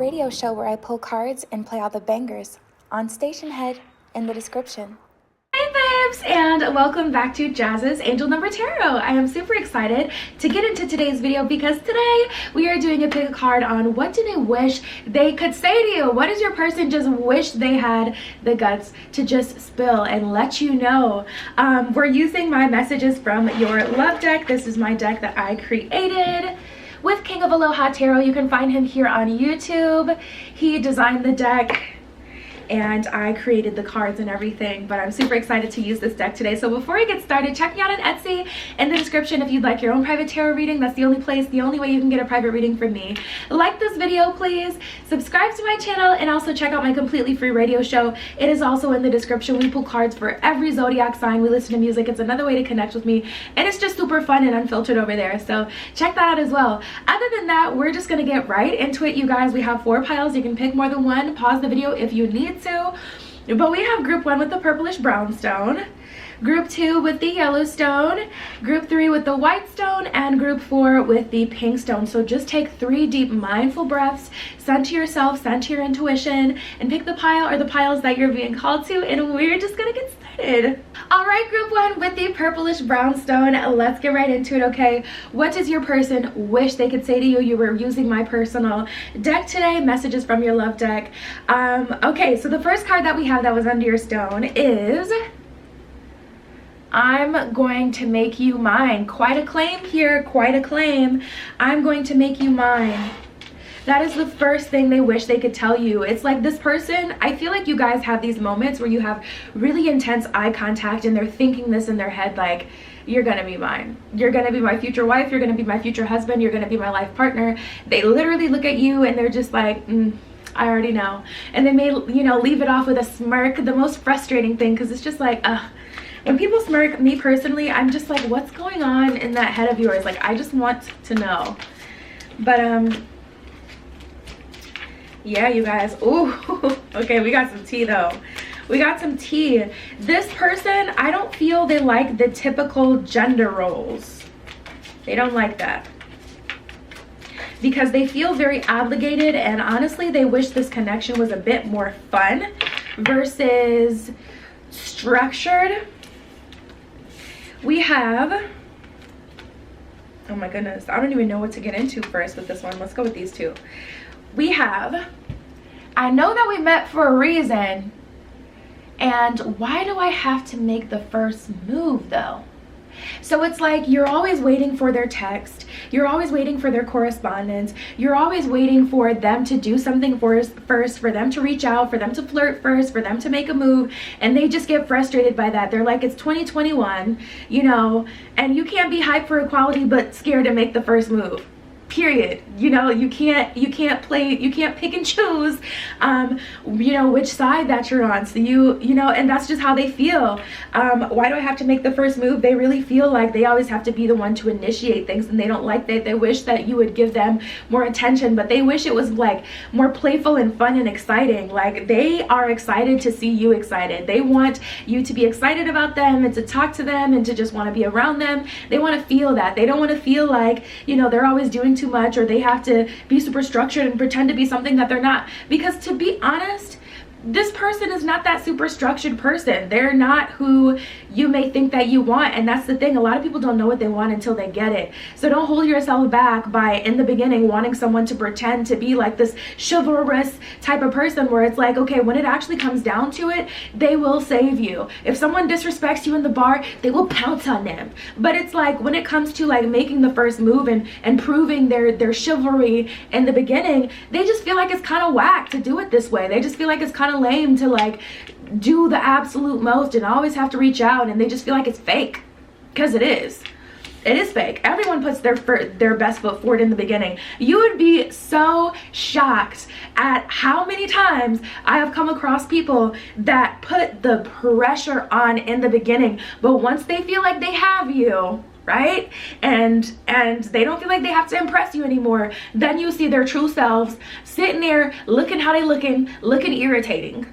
radio show where I pull cards and play all the bangers on Station Head in the description. Hey babes, and welcome back to Jazz's Angel Number Tarot. I am super excited to get into today's video because today we are doing a pick a card on what do they wish they could say to you. What does your person just wish they had the guts to just spill and let you know? We're using my messages from your love deck. This is my deck that I created with King of Aloha Tarot. You can find him here on YouTube. He designed the deck and I created the cards and everything, but I'm super excited to use this deck today. So before I get started, check me out on Etsy in the description if you'd like your own private tarot reading. That's the only place, the only way you can get a private reading from me. Like this video, please. Subscribe to my channel and also check out my completely free radio show. It is also in the description. We pull cards for every zodiac sign. We listen to music. It's another way to connect with me, and it's just super fun and unfiltered over there. So check that out as well. Other than that, we're just gonna get right into it, you guys. We have 4 piles. You can pick more than one. Pause the video if you need to, but we have group 1 with the purplish brown stone, group 2 with the yellow stone, group 3 with the white stone, and group 4 with the pink stone. So just take 3 deep mindful breaths, center yourself, center your intuition, and pick the pile or the piles that you're being called to, and we're just gonna get started. All right, group 1 with the purplish brown stone, let's get right into it. Okay, what does your person wish they could say to you? You were using my personal deck today, messages from your love deck. Okay, so the first card that we have that was under your stone is I'm going to make you mine. Quite a claim here, quite a claim. I'm going to make you mine. That is the first thing they wish they could tell you. It's like this person, I feel like you guys have these moments where you have really intense eye contact and they're thinking this in their head like, you're gonna be mine. You're gonna be my future wife. You're gonna be my future husband. You're gonna be my life partner. They literally look at you and they're just like, I already know. And they may, you know, leave it off with a smirk. The most frustrating thing, because it's just like, when people smirk, me personally, I'm just like, what's going on in that head of yours? Like, I just want to know. But yeah, you guys. Ooh, okay, we got some tea though. We got some tea. This person, I don't feel they like the typical gender roles. They don't like that, because they feel very obligated, and honestly, they wish this connection was a bit more fun versus structured. We have, oh my goodness, I don't even know what to get into first with this one. Let's go with these two. We have, I know that we met for a reason, and why do I have to make the first move though? So it's like you're always waiting for their text, you're always waiting for their correspondence, you're always waiting for them to do something first, for them to reach out, for them to flirt first, for them to make a move, and they just get frustrated by that. They're like, it's 2021, you know, and you can't be hyped for equality but scared to make the first move. Period. You know, you can't pick and choose you know, which side that you're on. So you know, and that's just how they feel. Why do I have to make the first move? They really feel like they always have to be the one to initiate things, and they don't like that. They wish that you would give them more attention, but they wish it was like more playful and fun and exciting. Like, they are excited to see you excited. They want you to be excited about them and to talk to them and to just want to be around them. They want to feel that. They don't want to feel like, you know, they're always doing too much, or they have to be super structured and pretend to be something that they're not. Because to be honest, this person is not that super structured person. They're not who you may think that you want, and that's the thing. A lot of people don't know what they want until they get it. So don't hold yourself back by, in the beginning, wanting someone to pretend to be like this chivalrous type of person where it's like, okay, when it actually comes down to it, they will save you. If someone disrespects you in the bar, they will pounce on them. But it's like, when it comes to like making the first move and proving their chivalry in the beginning, they just feel like it's kind of whack to do it this way. They just feel like it's kind of lame to like do the absolute most and always have to reach out, and they just feel like it's fake, because it is fake. Everyone puts their best foot forward in the beginning. You would be so shocked at how many times I have come across people that put the pressure on in the beginning, but once they feel like they have you, right, and they don't feel like they have to impress you anymore, then you see their true selves sitting there looking how they looking irritating,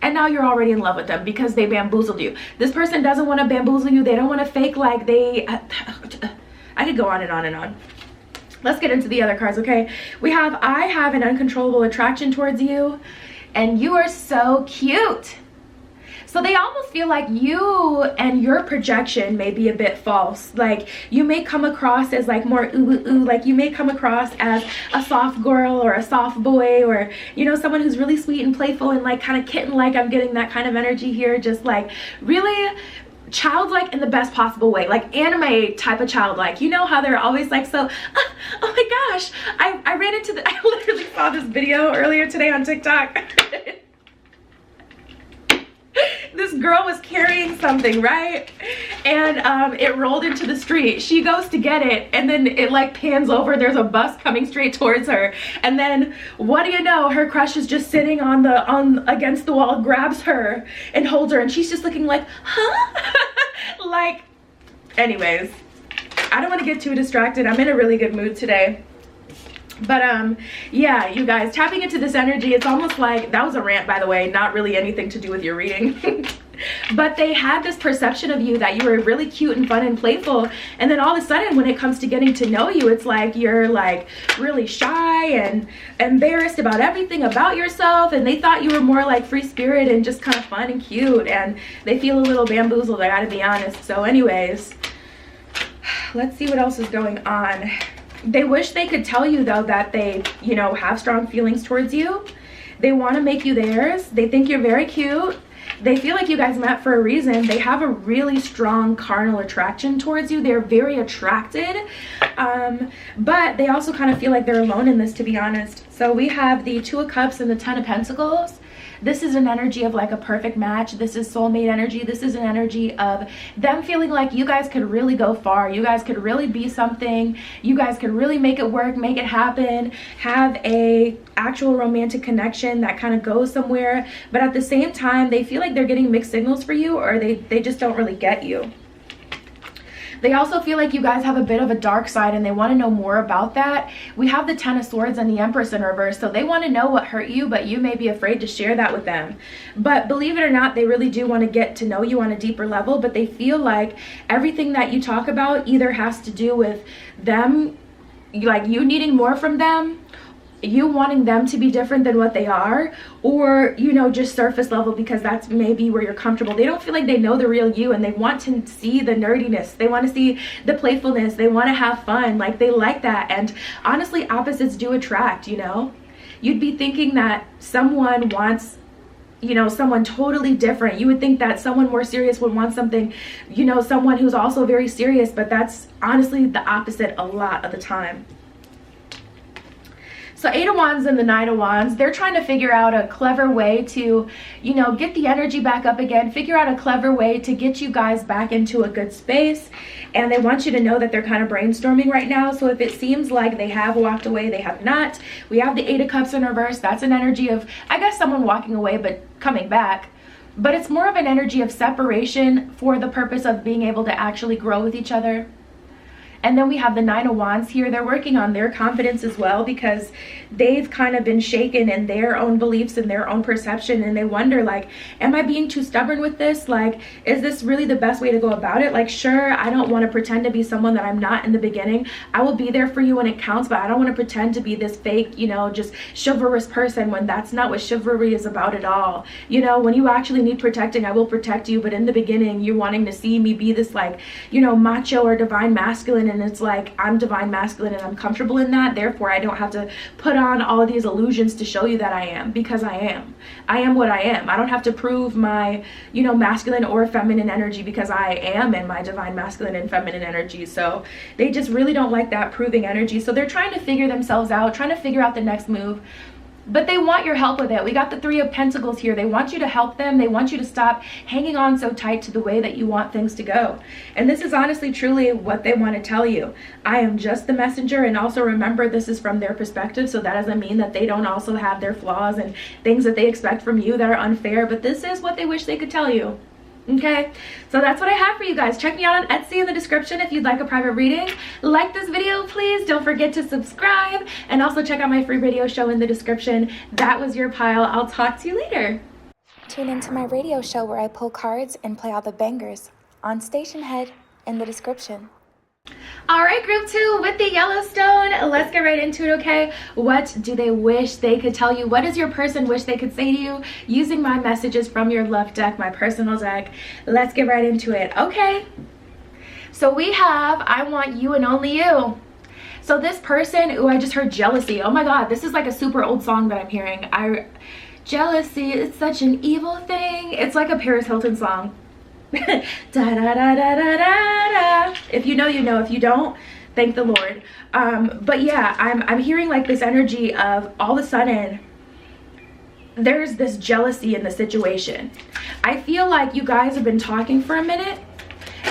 and now you're already in love with them because they bamboozled you. This person doesn't want to bamboozle you. They don't want to fake like they I could go on and on and on. Let's get into the other cards, okay? We have, I have an uncontrollable attraction towards you, and you are so cute. So they almost feel like you and your projection may be a bit false. Like you may come across as like more ooh, ooh, ooh. Like you may come across as a soft girl or a soft boy, or, you know, someone who's really sweet and playful and like kind of kitten-like. I'm getting that kind of energy here. Just like really childlike in the best possible way, like anime type of childlike. You know how they're always like, so, oh my gosh, I ran into the, I literally saw this video earlier today on TikTok. This girl was carrying something, right? And it rolled into the street. She goes to get it, and then it like pans over. There's a bus coming straight towards her, and then what do you know? Her crush is just sitting on against the wall, grabs her and holds her, and she's just looking like, huh? Like, anyways, I don't want to get too distracted. I'm in a really good mood today. But yeah, you guys, tapping into this energy, it's almost like, that was a rant, by the way, not really anything to do with your reading. But they had this perception of you that you were really cute and fun and playful, and then all of a sudden when it comes to getting to know you, it's like you're like really shy and embarrassed about everything about yourself, and they thought you were more like free spirit and just kind of fun and cute, and they feel a little bamboozled, I gotta be honest. So anyways, let's see what else is going on. They wish they could tell you though that they, you know, have strong feelings towards you. They want to make you theirs. They think you're very cute. They feel like you guys met for a reason. They have a really strong carnal attraction towards you. They're very attracted, but they also kind of feel like they're alone in this, to be honest. So we have the Two of Cups and the Ten of Pentacles. This is an energy of like a perfect match. This is soulmate energy. This is an energy of them feeling like you guys could really go far. You guys could really be something. You guys could really make it work, make it happen, have a actual romantic connection that kind of goes somewhere. But at the same time, they feel like they're getting mixed signals for you, or they just don't really get you. They also feel like you guys have a bit of a dark side and they want to know more about that. We have the Ten of Swords and the Empress in reverse, so they want to know what hurt you, but you may be afraid to share that with them. But believe it or not, they really do want to get to know you on a deeper level, but they feel like everything that you talk about either has to do with them, like you needing more from them, you wanting them to be different than what they are, or, you know, just surface level because that's maybe where you're comfortable. They don't feel like they know the real you, and they want to see the nerdiness. They want to see the playfulness. They want to have fun. Like, they like that. And honestly, opposites do attract, you know? You'd be thinking that someone wants, you know, someone totally different. You would think that someone more serious would want something, you know, someone who's also very serious, but that's honestly the opposite a lot of the time. So Eight of Wands and the Nine of Wands, they're trying to figure out a clever way to, you know, get the energy back up again, figure out a clever way to get you guys back into a good space. And they want you to know that they're kind of brainstorming right now. So if it seems like they have walked away, they have not. We have the Eight of Cups in reverse. That's an energy of, I guess, someone walking away but coming back. But it's more of an energy of separation for the purpose of being able to actually grow with each other. And then we have the Nine of Wands here. They're working on their confidence as well because they've kind of been shaken in their own beliefs and their own perception. And they wonder, like, am I being too stubborn with this? Like, is this really the best way to go about it? Like, sure, I don't want to pretend to be someone that I'm not in the beginning. I will be there for you when it counts, but I don't want to pretend to be this fake, you know, just chivalrous person when that's not what chivalry is about at all. You know, when you actually need protecting, I will protect you. But in the beginning, you're wanting to see me be this, like, you know, macho or divine masculine. And it's like, I'm divine masculine and I'm comfortable in that, therefore I don't have to put on all of these illusions to show you that I am, because I am what I am. I don't have to prove my, you know, masculine or feminine energy because I am in my divine masculine and feminine energy. So they just really don't like that proving energy. So they're trying to figure themselves out, trying to figure out the next move. But they want your help with it. We got the Three of Pentacles here. They want you to help them. They want you to stop hanging on so tight to the way that you want things to go. And this is honestly, truly what they want to tell you. I am just the messenger. And also remember, this is from their perspective. So that doesn't mean that they don't also have their flaws and things that they expect from you that are unfair. But this is what they wish they could tell you. Okay, so that's what I have for you guys. Check me out on Etsy in the description if you'd like a private reading. Like this video, please. Don't forget to subscribe, and also check out my free radio show in the description. That was your pile. I'll talk to you later. Tune into my radio show where I pull cards and play all the bangers on Station Head in the description. All right, group 2 with the Yellowstone. Let's get right into it, okay? What do they wish they could tell you? What does your person wish they could say to you? Using my messages from your love deck, my personal deck. Let's get right into it, okay? So we have, I want you and only you. So this person, ooh, I just heard jealousy. Oh my God, this is like a super old song that I'm hearing. Jealousy is such an evil thing. It's like a Paris Hilton song. Da, da, da, da, da, da, da. If you know, you know. If you don't, thank the Lord. But yeah, I'm hearing like this energy of all of a sudden there's this jealousy in the situation. I feel like you guys have been talking for a minute,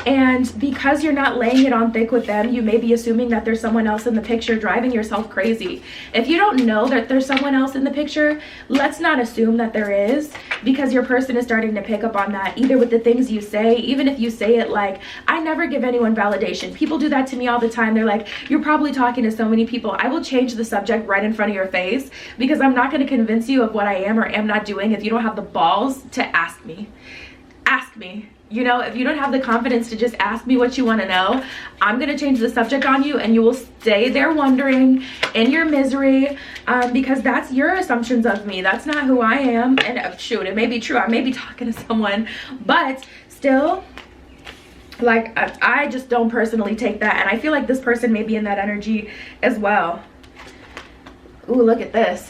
and because you're not laying it on thick with them, you may be assuming that there's someone else in the picture, driving yourself crazy. If you don't know that there's someone else in the picture, let's not assume that there is, because your person is starting to pick up on that, either with the things you say, even if you say it like, I never give anyone validation. People do that to me all the time. They're like, you're probably talking to so many people. I will change the subject right in front of your face, because I'm not going to convince you of what I am or am not doing if you don't have the balls to ask me. Ask me. You know, if you don't have the confidence to just ask me what you want to know, I'm going to change the subject on you, and you will stay there wondering in your misery, because that's your assumptions of me. That's not who I am. And shoot, it may be true. I may be talking to someone, but still, like, I just don't personally take that. And I feel like this person may be in that energy as well. Ooh, look at this.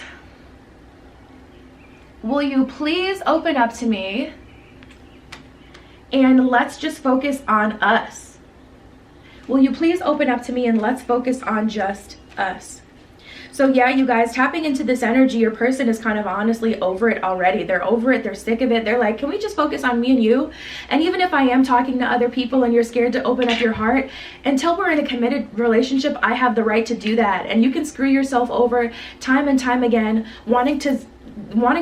Will you please open up to me? And let's just focus on us. Will you please open up to me and let's focus on just us? So yeah, you guys, tapping into this energy, your person is kind of honestly over it already. They're over it. They're sick of it. They're like, can we just focus on me and you? And even if I am talking to other people and you're scared to open up your heart, until we're in a committed relationship, I have the right to do that. And you can screw yourself over time and time again, wanting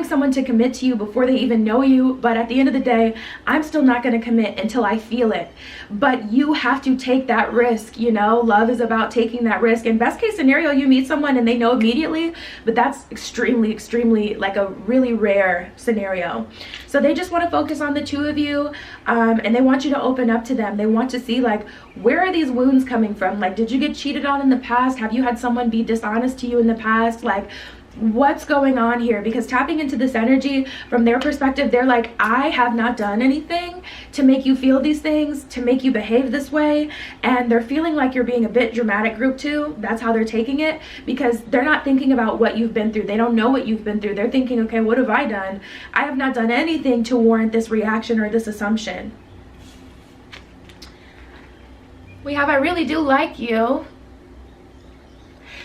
someone to commit to you before they even know you. But at the end of the day, I'm still not going to commit until I feel it. But you have to take that risk. You know, love is about taking that risk. In best case scenario, you meet someone and they know immediately, but that's extremely like a really rare scenario. So they just want to focus on the two of you, and they want you to open up to them. They want to see, like, where are these wounds coming from? Like, did you get cheated on in the past? Have you had someone be dishonest to you in the past? Like, what's going on here? Because tapping into this energy, from their perspective, they're like, I have not done anything to make you feel these things, to make you behave this way. And they're feeling like you're being a bit dramatic, group 2. That's how they're taking it, because they're not thinking about what you've been through. They don't know what you've been through. They're thinking, okay, what have I done? I have not done anything to warrant this reaction or this assumption. We have, I really do like you.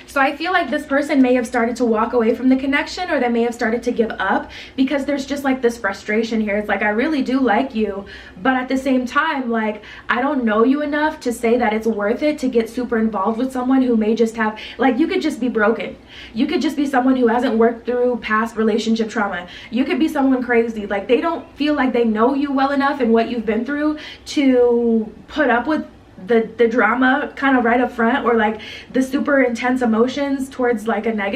So I feel like this person may have started to walk away from the connection, or they may have started to give up, because there's just like this frustration here. It's like, I really do like you, but at the same time, like, I don't know you enough to say that it's worth it to get super involved with someone who may just have, like, you could just be broken. You could just be someone who hasn't worked through past relationship trauma. You could be someone crazy. Like, they don't feel like they know you well enough and what you've been through to put up with the drama kind of right up front, or like the super intense emotions towards like in a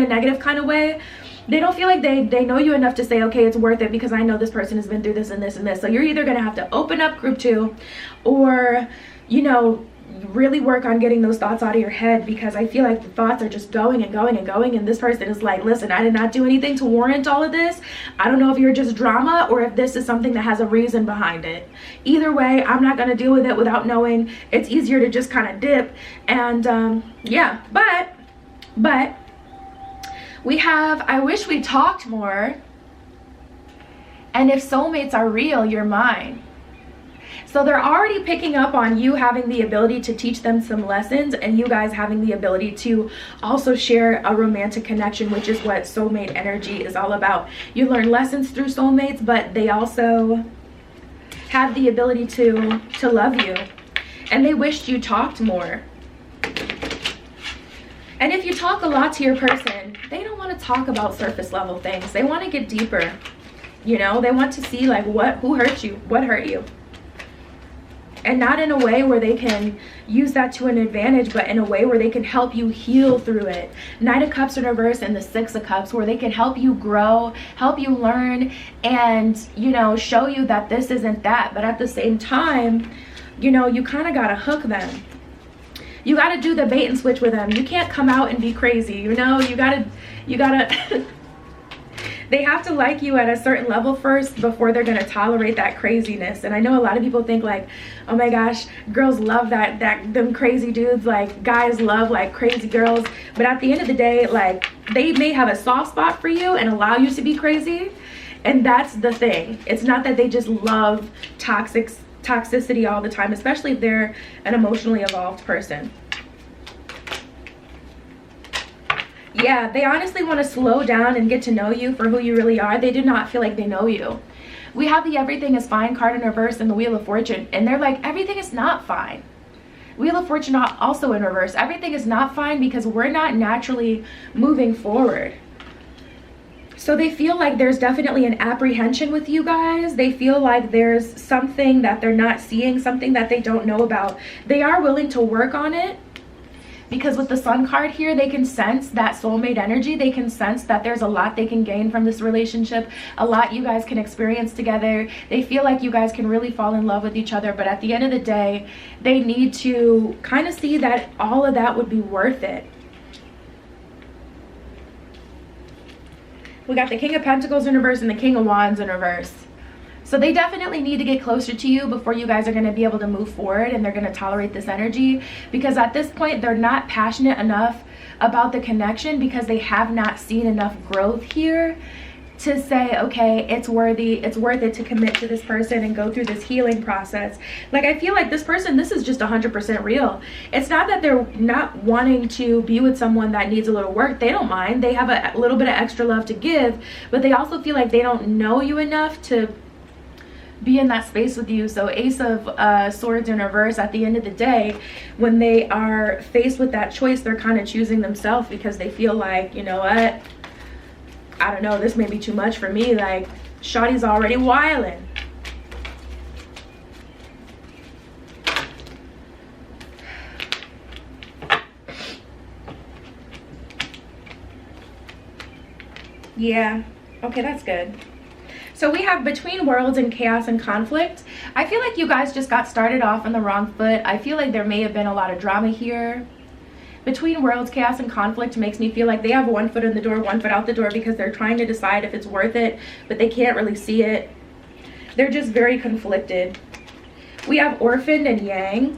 negative kind of way. They don't feel like they know you enough to say, okay, it's worth it because I know this person has been through this and this and this. So you're either going to have to open up, group 2, or, you know, really work on getting those thoughts out of your head, because I feel like the thoughts are just going and going and going, and this person is like, listen, I did not do anything to warrant all of this. I don't know if you're just drama or if this is something that has a reason behind it. Either way, I'm not going to deal with it without knowing. It's easier to just kind of dip. And yeah, but we have, I wish we talked more, and if soulmates are real, you're mine. So they're already picking up on you having the ability to teach them some lessons, and you guys having the ability to also share a romantic connection, which is what soulmate energy is all about. You learn lessons through soulmates, but they also have the ability to love you, and they wished you talked more. And if you talk a lot to your person, they don't want to talk about surface level things. They want to get deeper. You know, they want to see like who hurt you, what hurt you. And not in a way where they can use that to an advantage, but in a way where they can help you heal through it. Knight of Cups in reverse and the Six of Cups, where they can help you grow, help you learn, and, you know, show you that this isn't that. But at the same time, you know, you kind of got to hook them. You got to do the bait and switch with them. You can't come out and be crazy, you know? You got to they have to like you at a certain level first before they're going to tolerate that craziness. And I know a lot of people think like, oh my gosh, girls love them crazy dudes, like guys love like crazy girls. But at the end of the day, like, they may have a soft spot for you and allow you to be crazy. And that's the thing. It's not that they just love toxicity all the time, especially if they're an emotionally evolved person. Yeah, they honestly want to slow down and get to know you for who you really are. They do not feel like they know you. We have the everything is fine card in reverse and the Wheel of Fortune, and they're like, everything is not fine. Wheel of Fortune also in reverse. Everything is not fine because we're not naturally moving forward. So they feel like there's definitely an apprehension with you guys. They feel like there's something that they're not seeing, something that they don't know about. They are willing to work on it. Because with the Sun card here, they can sense that soulmate energy. They can sense that there's a lot they can gain from this relationship, a lot you guys can experience together. They feel like you guys can really fall in love with each other, but at the end of the day, they need to kind of see that all of that would be worth it. We got the King of Pentacles in reverse and the King of Wands in reverse. So they definitely need to get closer to you before you guys are going to be able to move forward, and they're going to tolerate this energy, because at this point they're not passionate enough about the connection because they have not seen enough growth here to say, okay, it's worth it to commit to this person and go through this healing process. Like, I feel like this person, this is just 100% real. It's not that they're not wanting to be with someone that needs a little work. They don't mind. They have a little bit of extra love to give, but they also feel like they don't know you enough to be in that space with you. So Ace of Swords in reverse, at the end of the day, when they are faced with that choice, they're kind of choosing themselves because they feel like, you know what, I don't know, this may be too much for me. Like, shawty's already wildin'. Yeah, okay, that's good. So we have Between Worlds and Chaos and Conflict. I feel like you guys just got started off on the wrong foot. I feel like there may have been a lot of drama here. Between Worlds, Chaos and Conflict makes me feel like they have one foot in the door, one foot out the door, because they're trying to decide if it's worth it, but they can't really see it. They're just very conflicted. We have Orphaned and Yang.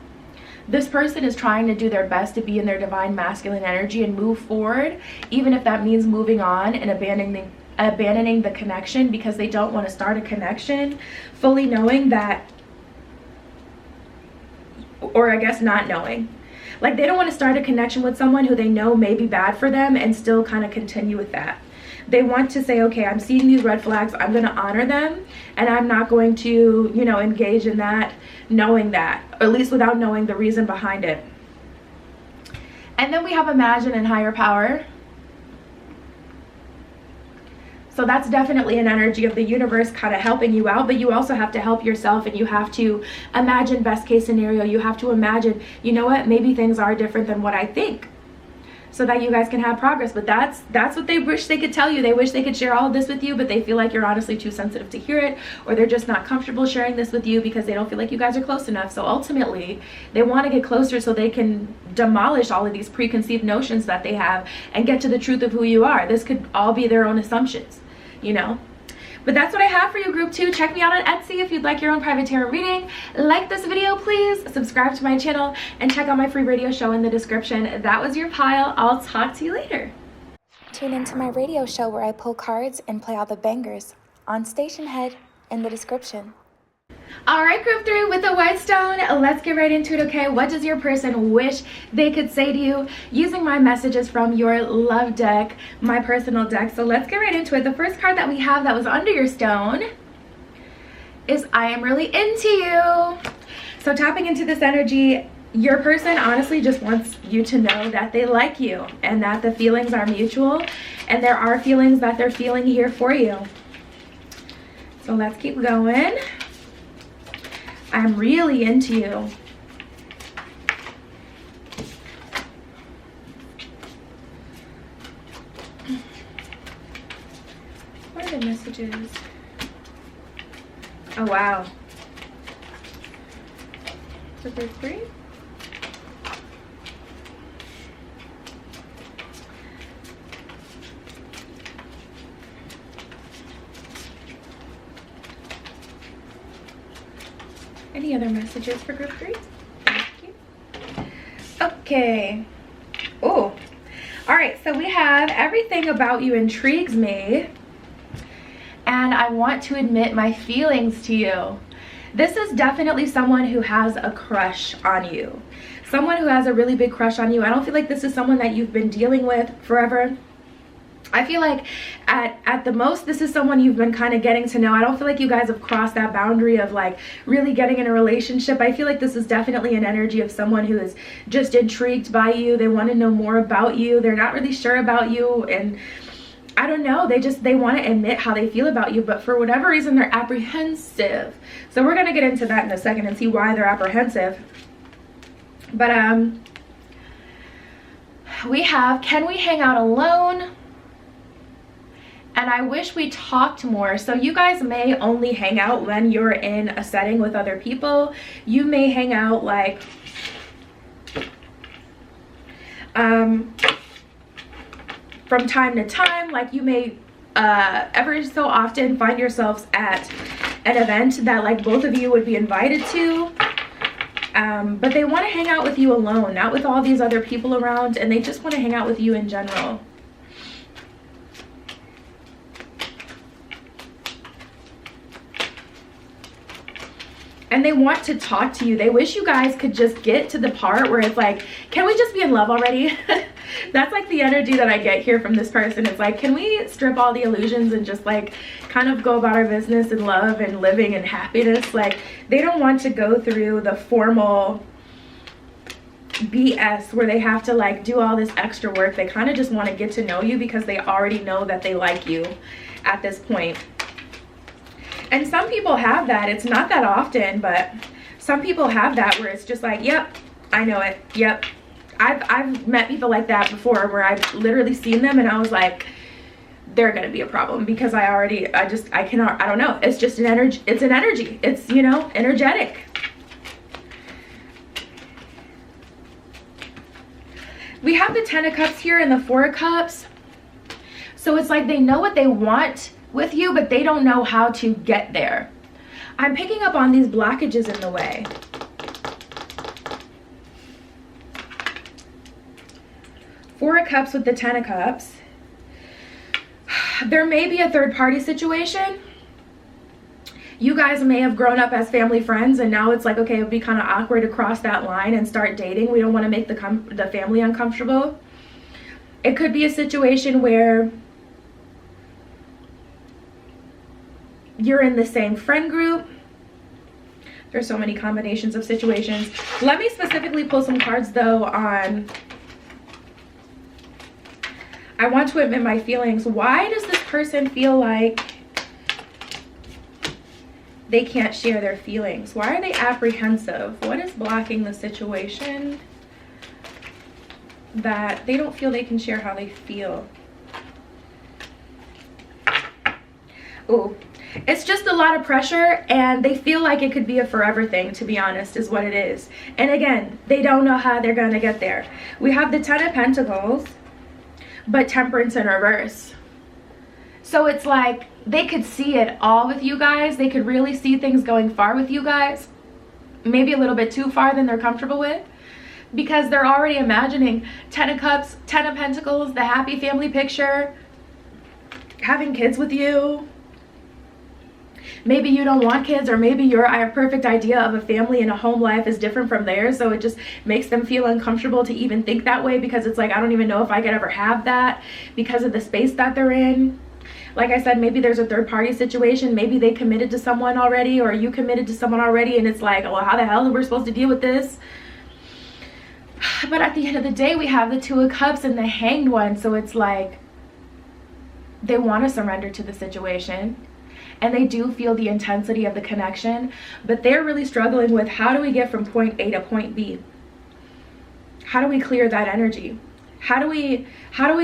This person is trying to do their best to be in their divine masculine energy and move forward, even if that means moving on and abandoning the connection, because they don't want to start a connection fully knowing that, or I guess not knowing, like they don't want to start a connection with someone who they know may be bad for them and still kind of continue with that. They want to say, okay, I'm seeing these red flags, I'm going to honor them, and I'm not going to, you know, engage in that knowing that, or at least without knowing the reason behind it. And then we have Imagine and Higher Power. So that's definitely an energy of the universe kind of helping you out, but you also have to help yourself, and you have to imagine best case scenario. You have to imagine, you know what, maybe things are different than what I think, so that you guys can have progress. But that's what they wish they could tell you. They wish they could share all of this with you, but they feel like you're honestly too sensitive to hear it, or they're just not comfortable sharing this with you because they don't feel like you guys are close enough. So ultimately, they want to get closer so they can demolish all of these preconceived notions that they have and get to the truth of who you are. This could all be their own assumptions, you know. But that's what I have for you, group 2. Check me out on Etsy if you'd like your own private tarot reading. Like this video, please. Subscribe to my channel and check out my free radio show in the description. That was your pile. I'll talk to you later. Tune into my radio show where I pull cards and play all the bangers on Station Head in the description. All right, group 3, with the white stone, let's get right into it, okay? What does your person wish they could say to you using my messages from your love deck, my personal deck? So let's get right into it. The first card that we have that was under your stone is I am really into you. So tapping into this energy, your person honestly just wants you to know that they like you and that the feelings are mutual, and there are feelings that they're feeling here for you. So let's keep going. I'm really into you. What are the messages? Oh, wow. for group 3. Any other messages for group 3? Thank you. Okay. Oh, all right. So we have everything about you intrigues me, and I want to admit my feelings to you. This is definitely someone who has a crush on you. Someone who has a really big crush on you. I don't feel like this is someone that you've been dealing with forever. I feel like at the most, this is someone you've been kind of getting to know. I don't feel like you guys have crossed that boundary of like really getting in a relationship. I feel like this is definitely an energy of someone who is just intrigued by you. They want to know more about you. They're not really sure about you, and I don't know, they want to admit how they feel about you, but for whatever reason they're apprehensive. So we're going to get into that in a second and see why they're apprehensive. But we have, can we hang out alone? And I wish we talked more. So you guys may only hang out when you're in a setting with other people. You may hang out like from time to time, like you may ever so often find yourselves at an event that like both of you would be invited to, but they want to hang out with you alone, not with all these other people around, and they just want to hang out with you in general. And they want to talk to you. They wish you guys could just get to the part where it's like, can we just be in love already? That's like the energy that I get here from this person. It's like, can we strip all the illusions and just like kind of go about our business and love and living and happiness? Like, they don't want to go through the formal BS where they have to like do all this extra work. They kind of just want to get to know you because they already know that they like you at this point. And some people have that. It's not that often, but some people have that where it's just like, yep, I know it. Yep. I've met people like that before where I've literally seen them and I was like, they're going to be a problem because I cannot, I don't know. It's just an energy. It's an energy. It's, you know, energetic. We have the 10 of Cups here and the 4 of Cups. So it's like they know what they want with you, but they don't know how to get there. I'm picking up on these blockages in the way. Four of Cups with the 10 of Cups. There may be a third party situation. You guys may have grown up as family friends and now it's like, okay, it would be kind of awkward to cross that line and start dating. We don't want to make the family uncomfortable. It could be a situation where you're in the same friend group. There's so many combinations of situations. Let me specifically pull some cards though on, I want to admit my feelings. Why does this person feel like they can't share their feelings? Why are they apprehensive? What is blocking the situation that they don't feel they can share how they feel? Ooh. It's just a lot of pressure and they feel like it could be a forever thing, to be honest, is what it is. And again, they don't know how they're going to get there. We have the 10 of Pentacles, but Temperance in reverse. So it's like they could see it all with you guys. They could really see things going far with you guys. Maybe a little bit too far than they're comfortable with. Because they're already imagining 10 of Cups, 10 of Pentacles, the happy family picture, having kids with you. Maybe you don't want kids, or maybe your perfect idea of a family and a home life is different from theirs, so it just makes them feel uncomfortable to even think that way because it's like, I don't even know if I could ever have that because of the space that they're in. Like I said, maybe there's a third party situation. Maybe they committed to someone already, or you committed to someone already, and it's like, well, how the hell are we supposed to deal with this? But at the end of the day, we have the 2 of Cups and the Hanged One, so it's like they want to surrender to the situation. And they do feel the intensity of the connection, but they're really struggling with, how do we get from point A to point B? How do we clear that energy? How do we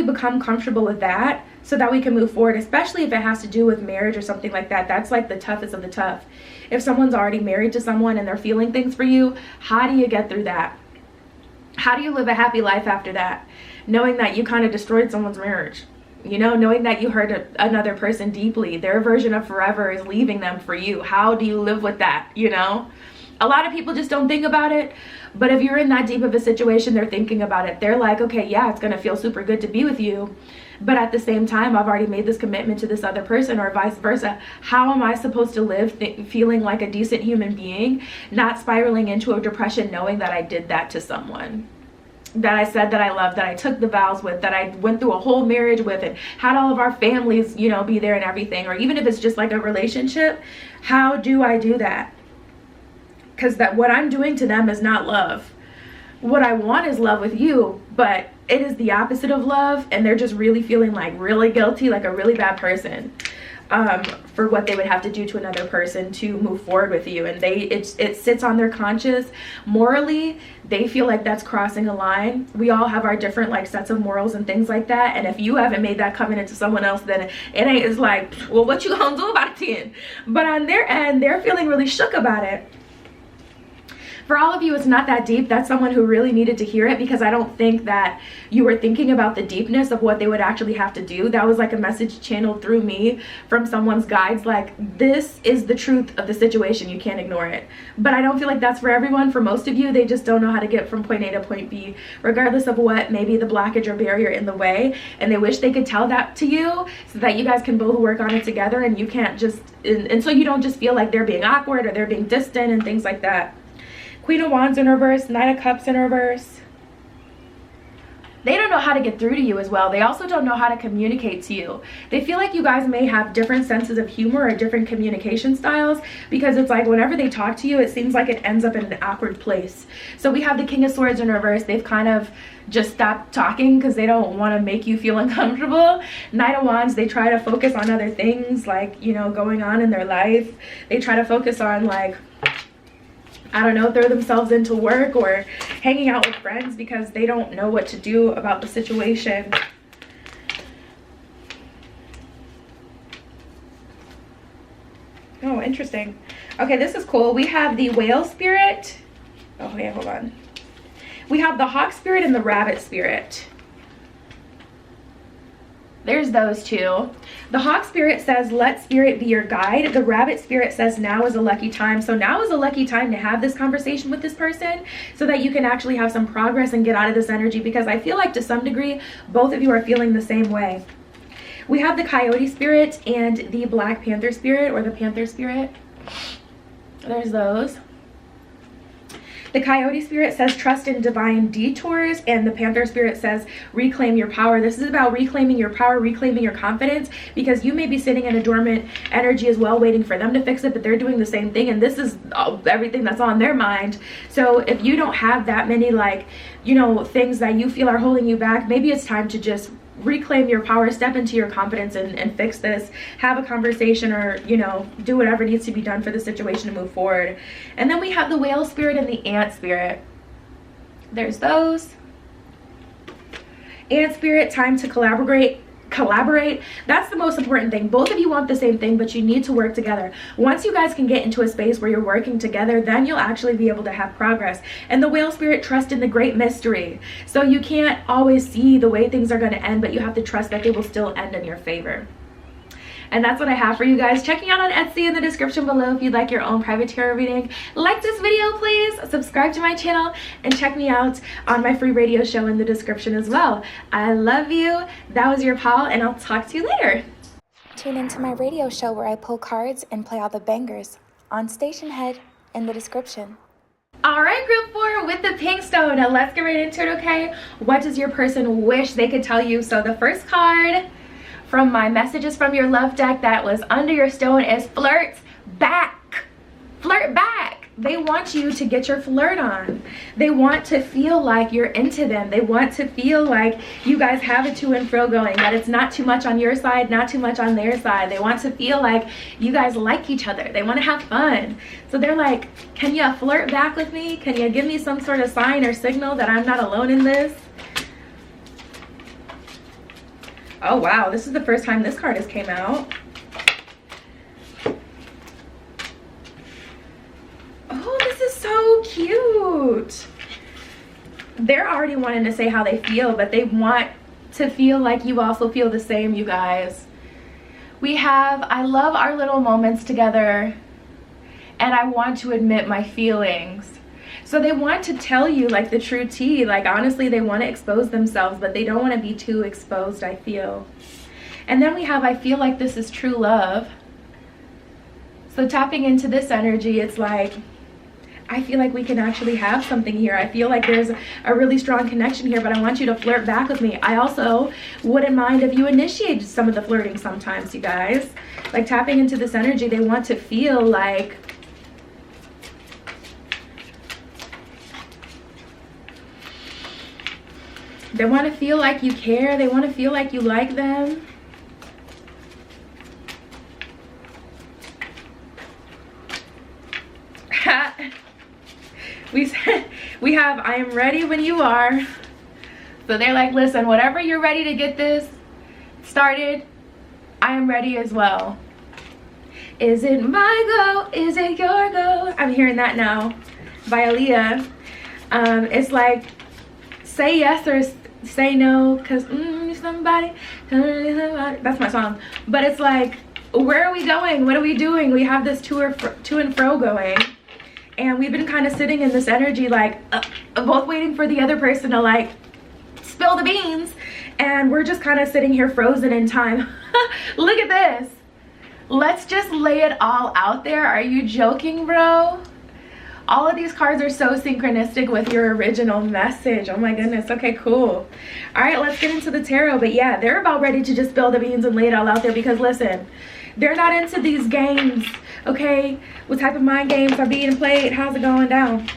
become comfortable with that so that we can move forward, especially if it has to do with marriage or something like that. That's like the toughest of the tough. If someone's already married to someone and they're feeling things for you, how do you get through that? How do you live a happy life after that, knowing that you kind of destroyed someone's marriage? You know, knowing that you hurt another person deeply, their version of forever is leaving them for you. How do you live with that, you know? A lot of people just don't think about it, but if you're in that deep of a situation, they're thinking about it. They're like, okay, yeah, it's gonna feel super good to be with you, but at the same time, I've already made this commitment to this other person, or vice versa. How am I supposed to live feeling like a decent human being, not spiraling into a depression knowing that I did that to someone that I said that I loved, that I took the vows with, that I went through a whole marriage with, and had all of our families, you know, be there and everything? Or even if it's just like a relationship, how do I do that? Because that what I'm doing to them is not love. What I want is love with you, but it is the opposite of love, and they're just really feeling like really guilty, like a really bad person, for what they would have to do to another person to move forward with you. And it sits on their conscience. Morally, they feel like that's crossing a line. We all have our different like sets of morals and things like that, and if you haven't made that covenant to someone else, then it ain't, it's like, well, what you gonna do about it then? But on their end, they're feeling really shook about it. For all of you, it's not that deep. That's someone who really needed to hear it, because I don't think that you were thinking about the deepness of what they would actually have to do. That was like a message channeled through me from someone's guides, like, this is the truth of the situation, you can't ignore it. But I don't feel like that's for everyone. For most of you, they just don't know how to get from point A to point B, regardless of what maybe the blockage or barrier in the way, and they wish they could tell that to you so that you guys can both work on it together, and you can't just, and so you don't just feel like they're being awkward or they're being distant and things like that. Queen of Wands in reverse, Knight of Cups in reverse. They don't know how to get through to you as well. They also don't know how to communicate to you. They feel like you guys may have different senses of humor or different communication styles, because it's like whenever they talk to you, it seems like it ends up in an awkward place. So we have the King of Swords in reverse. They've kind of just stopped talking because they don't want to make you feel uncomfortable. Knight of Wands, they try to focus on other things, like, you know, going on in their life. They try to focus on, like, I don't know, throw themselves into work or hanging out with friends because they don't know what to do about the situation. Oh, interesting. Okay, this is cool. We have the Whale Spirit. Oh, yeah, hold on. We have the Hawk Spirit and the Rabbit Spirit. There's those two. The Hawk Spirit says, let Spirit be your guide. The Rabbit Spirit says, now is a lucky time. So now is a lucky time to have this conversation with this person so that you can actually have some progress and get out of this energy, because I feel like to some degree, both of you are feeling the same way. We have the Coyote Spirit and the Black Panther Spirit, or the Panther Spirit. There's those. The Coyote Spirit says trust in divine detours, and the Panther Spirit says reclaim your power. This is about reclaiming your power, reclaiming your confidence, because you may be sitting in a dormant energy as well, waiting for them to fix it, but they're doing the same thing, and this is everything that's on their mind. So if you don't have that many, like, you know, things that you feel are holding you back, maybe it's time to just reclaim your power, step into your confidence and fix this. Have a conversation, or, you know, do whatever needs to be done for the situation to move forward. And then we have the Whale Spirit and the Ant Spirit. There's those. Ant Spirit, time to collaborate. That's the most important thing. Both of you want the same thing, but you need to work together. Once you guys can get into a space where you're working together, then you'll actually be able to have progress. And the Whale Spirit, trust in the great mystery. So you can't always see the way things are going to end, but you have to trust that they will still end in your favor. And that's what I have for you guys. Check me out on Etsy in the description below if you'd like your own private tarot reading. Like this video, please. Subscribe to my channel and check me out on my free radio show in the description as well. I love you. That was your pal, and I'll talk to you later. Tune into my radio show where I pull cards and play all the bangers on Station Head in the description. All right, group 4 with the pink stone. Now let's get right into it, okay? What does your person wish they could tell you? So the first card from my messages from your love deck that was under your stone is flirt back. Flirt back. They want you to get your flirt on. They want to feel like you're into them. They want to feel like you guys have a to and fro going, that it's not too much on your side, not too much on their side. They want to feel like you guys like each other. They want to have fun. So they're like, can you flirt back with me? Can you give me some sort of sign or signal that I'm not alone in this? Oh wow, this is the first time this card has came out. Oh, this is so cute. They're already wanting to say how they feel, but they want to feel like you also feel the same, you guys. We have, I love our little moments together, and I want to admit my feelings. So they want to tell you like the true tea. Like honestly, they want to expose themselves, but they don't want to be too exposed, I feel. And then we have, I feel like this is true love. So tapping into this energy, it's like, I feel like we can actually have something here. I feel like there's a really strong connection here, but I want you to flirt back with me. I also wouldn't mind if you initiated some of the flirting sometimes, you guys. Like tapping into this energy, they want to feel like they want to feel like you care. They want to feel like you like them. We have, I am ready when you are. So they're like, listen, whatever you're ready to get this started, I am ready as well. Is it my go? Is it your go? I'm hearing that now by Aaliyah. It's like, say yes or say no, cause somebody, that's my song. But it's like, where are we going? What are we doing? We have this to and fro going, and we've been kind of sitting in this energy, like both waiting for the other person to like spill the beans, and we're just kind of sitting here frozen in time. Look at this. Let's just lay it all out there. Are you joking, bro? All of these cards are so synchronistic with your original message. Oh my goodness. Okay, cool. All right, let's get into the tarot. But yeah, they're about ready to just spill the beans and lay it all out there, because listen, they're not into these games, okay? What type of mind games are being played? How's it going down?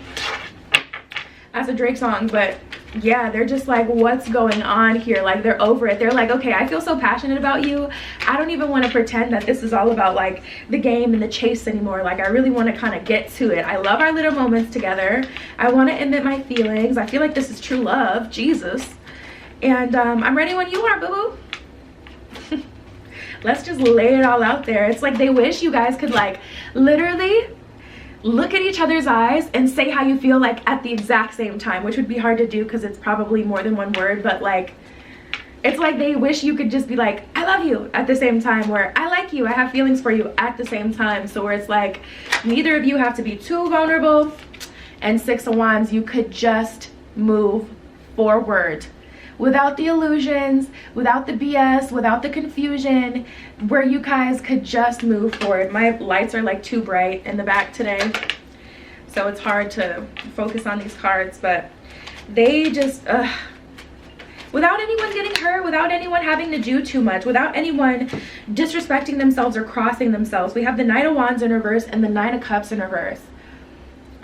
That's a Drake song, but yeah, they're just like, what's going on here? Like, they're over it. They're like, okay, I feel so passionate about you. I don't even want to pretend that this is all about like the game and the chase anymore. Like, I really want to kind of get to it. I love our little moments together. I want to admit my feelings. I feel like this is true love, Jesus. And I'm ready when you are, boo-boo. Let's just lay it all out there. It's like they wish you guys could like literally look at each other's eyes and say how you feel like at the exact same time, which would be hard to do because it's probably more than one word, but like it's like they wish you could just be like, I love you at the same time, where I like you, I have feelings for you at the same time. So where it's like neither of you have to be too vulnerable, and Six of Wands, you could just move forward without the illusions, without the BS, without the confusion, where you guys could just move forward. My lights are like too bright in the back today, so it's hard to focus on these cards, but they just, without anyone getting hurt, without anyone having to do too much, without anyone disrespecting themselves or crossing themselves. We have the Knight of Wands in reverse and the Nine of Cups in reverse.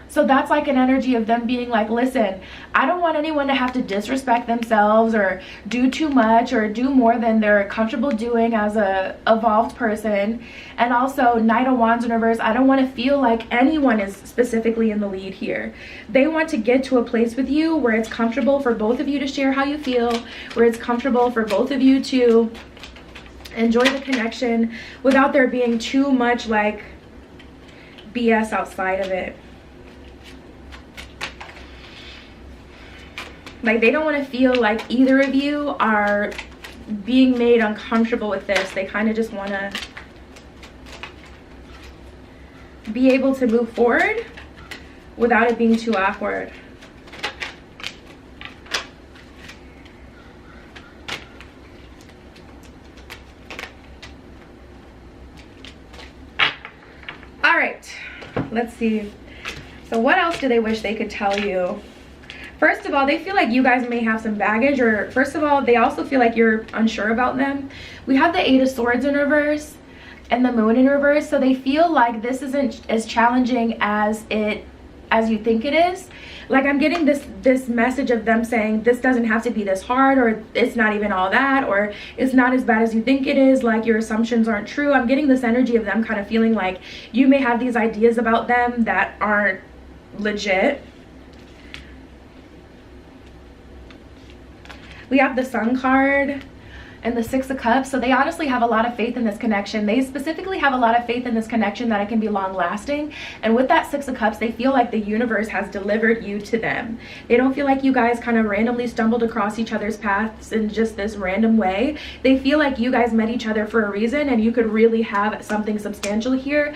So that's like an energy of them being like, listen, I don't want anyone to have to disrespect themselves or do too much or do more than they're comfortable doing as a evolved person. And also Knight of Wands in reverse, I don't want to feel like anyone is specifically in the lead here. They want to get to a place with you where it's comfortable for both of you to share how you feel, where it's comfortable for both of you to enjoy the connection without there being too much like BS outside of it. Like, they don't want to feel like either of you are being made uncomfortable with this. They kind of just want to be able to move forward without it being too awkward. All right, let's see. So what else do they wish they could tell you? First of all, they feel like you guys may have some baggage, or first of all, they also feel like you're unsure about them. We have the Eight of Swords in reverse and the Moon in reverse, so they feel like this isn't as challenging as you think it is. Like, I'm getting this message of them saying this doesn't have to be this hard, or it's not even all that, or it's not as bad as you think it is, like your assumptions aren't true. I'm getting this energy of them kind of feeling like you may have these ideas about them that aren't legit. We have the Sun card. and the Six of Cups. So they honestly have a lot of faith in this connection. They specifically have a lot of faith in this connection that it can be long lasting. And with that Six of Cups, they feel like the universe has delivered you to them. They don't feel like you guys kind of randomly stumbled across each other's paths in just this random way. They feel like you guys met each other for a reason, and you could really have something substantial here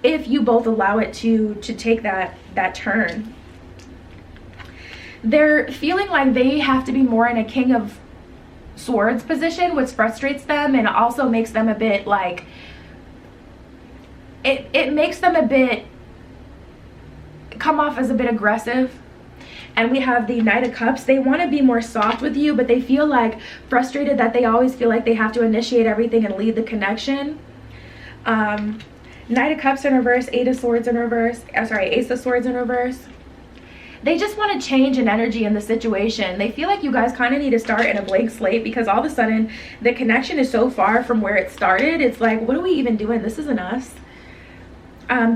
if you both allow it to take that turn. They're feeling like they have to be more in a King of Swords position, which frustrates them and also makes them a bit like, it makes them a bit come off as a bit aggressive. And we have the Knight of Cups. They want to be more soft with you, but they feel like frustrated that they always feel like they have to initiate everything and lead the connection. Knight of Cups in reverse, Eight of Swords in reverse, Ace of Swords in reverse. They just want to change an energy in the situation. They feel like you guys kind of need to start in a blank slate, because all of a sudden the connection is so far from where it started. It's like, what are we even doing? This isn't us.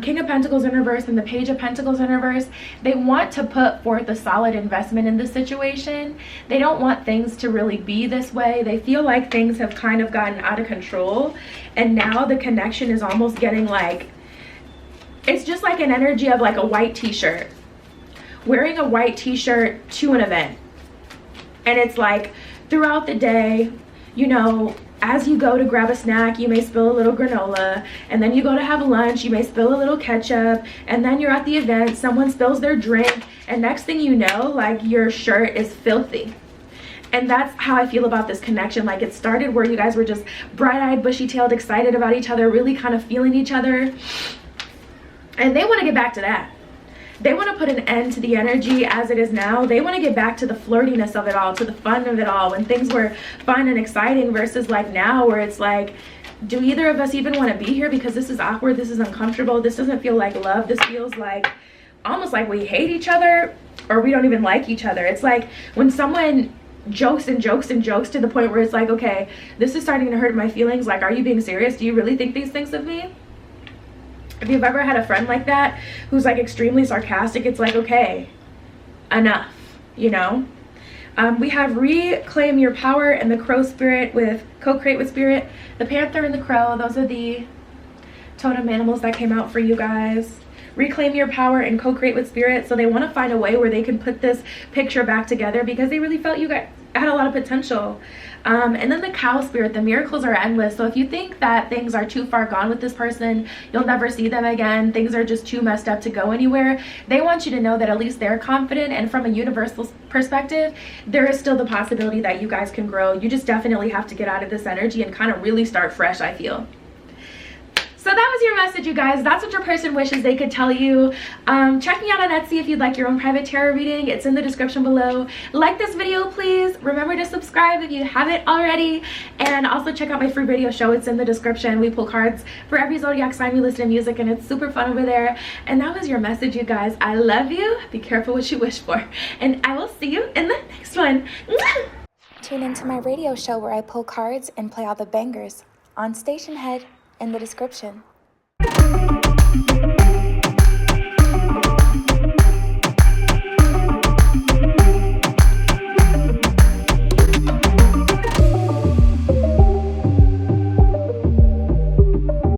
King of Pentacles in reverse and the Page of Pentacles in reverse. They want to put forth a solid investment in this situation. They don't want things to really be this way. They feel like things have kind of gotten out of control, and now the connection is almost getting like, it's just like an energy of like a white t-shirt. Wearing a white t-shirt to an event, and it's like throughout the day, you know, as you go to grab a snack, you may spill a little granola, and then you go to have lunch, you may spill a little ketchup, and then you're at the event, someone spills their drink, and next thing you know, like, your shirt is filthy. And that's how I feel about this connection. Like, it started where you guys were just bright-eyed, bushy-tailed, excited about each other, really kind of feeling each other, and they want to get back to that. They want to put an end to the energy as it is now. They want to get back to the flirtiness of it all, to the fun of it all, when things were fun and exciting, versus like now where it's like, do either of us even want to be here? Because this is awkward, this is uncomfortable, this doesn't feel like love, this feels like almost like we hate each other, or we don't even like each other. It's like when someone jokes and jokes and jokes to the point where it's like, okay, this is starting to hurt my feelings. Like, are you being serious? Do you really think these things of me? If you've ever had a friend like that who's like extremely sarcastic, it's like, okay, enough, you know? We have Reclaim Your Power and the Crow Spirit with Co-Create with Spirit. The Panther and the Crow, those are the totem animals that came out for you guys. Reclaim Your Power and Co-Create with Spirit. So they want to find a way where they can put this picture back together, because they really felt you guys had a lot of potential. And then the Cow Spirit, the miracles are endless. So if you think that things are too far gone with this person, you'll never see them again, things are just too messed up to go anywhere, they want you to know that at least they're confident, and from a universal perspective, there is still the possibility that you guys can grow. You just definitely have to get out of this energy and kind of really start fresh, I feel. So that was your message, you guys. That's what your person wishes they could tell you. Check me out on Etsy if you'd like your own private tarot reading. It's in the description below. Like this video, please. Remember to subscribe if you haven't already. And also check out my free radio show. It's in the description. We pull cards for every zodiac sign, we listen to music, and it's super fun over there. And that was your message, you guys. I love you. Be careful what you wish for. And I will see you in the next one. Tune into my radio show where I pull cards and play all the bangers on Station Head in the description.